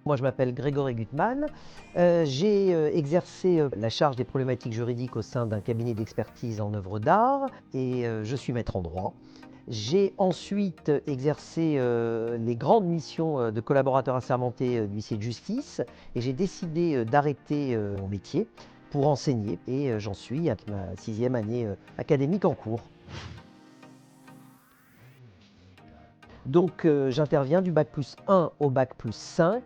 Moi, je m'appelle Grégory Gutmann. J'ai exercé la charge des problématiques juridiques au sein d'un cabinet d'expertise en œuvres d'art et je suis maître en droit. J'ai ensuite exercé les grandes missions de collaborateur assermenté du huissier de justice et j'ai décidé d'arrêter mon métier pour enseigner et j'en suis à ma 6e année académique en cours. Donc j'interviens du bac+1 au bac+5.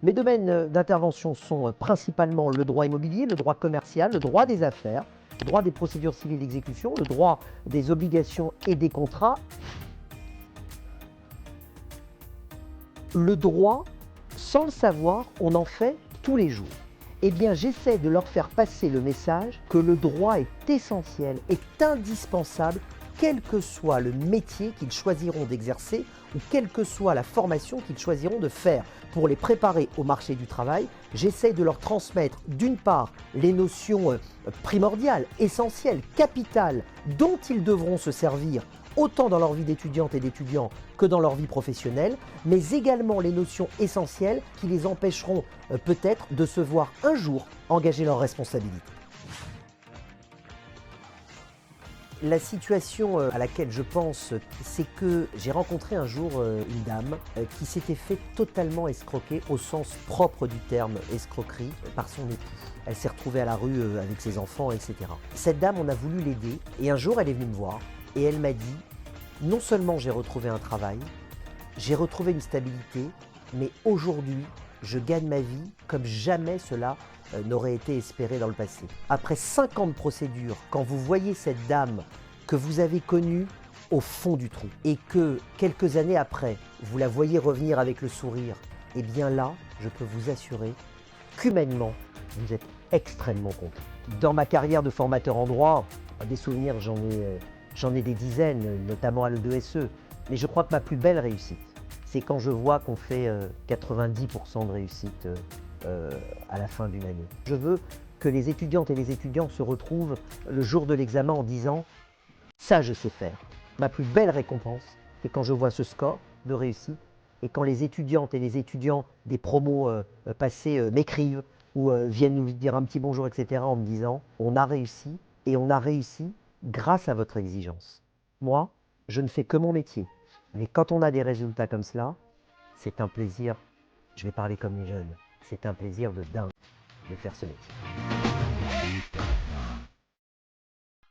Mes domaines d'intervention sont principalement le droit immobilier, le droit commercial, le droit des affaires, le droit des procédures civiles d'exécution, le droit des obligations et des contrats. Le droit, sans le savoir, on en fait tous les jours. Eh bien, j'essaie de leur faire passer le message que le droit est essentiel, est indispensable, quel que soit le métier qu'ils choisiront d'exercer ou quelle que soit la formation qu'ils choisiront de faire. Pour les préparer au marché du travail, j'essaie de leur transmettre d'une part les notions primordiales, essentielles, capitales, dont ils devront se servir autant dans leur vie d'étudiante et d'étudiant que dans leur vie professionnelle, mais également les notions essentielles qui les empêcheront peut-être de se voir un jour engager leurs responsabilités. La situation à laquelle je pense, c'est que j'ai rencontré un jour une dame qui s'était fait totalement escroquer au sens propre du terme escroquerie par son époux. Elle s'est retrouvée à la rue avec ses enfants, etc. Cette dame, on a voulu l'aider et un jour elle est venue me voir et elle m'a dit « Non seulement j'ai retrouvé un travail, j'ai retrouvé une stabilité, mais aujourd'hui je gagne ma vie comme jamais cela n'aurait été espéré dans le passé. » Après 5 ans de procédure, quand vous voyez cette dame que vous avez connue au fond du trou et que quelques années après, vous la voyez revenir avec le sourire, eh bien là, je peux vous assurer qu'humainement, vous êtes extrêmement content. Dans ma carrière de formateur en droit, des souvenirs, j'en ai des dizaines, notamment à l'E2SE, mais je crois que ma plus belle réussite, c'est quand je vois qu'on fait 90% de réussite à la fin d'une année. Je veux que les étudiantes et les étudiants se retrouvent le jour de l'examen en disant « ça je sais faire ». Ma plus belle récompense, c'est quand je vois ce score de réussite et quand les étudiantes et les étudiants des promos passés m'écrivent ou viennent nous dire un petit bonjour, etc. en me disant « on a réussi et on a réussi grâce à votre exigence ». Moi, je ne fais que mon métier. Mais quand on a des résultats comme cela, c'est un plaisir, je vais parler comme les jeunes, c'est un plaisir de dingue de faire ce métier.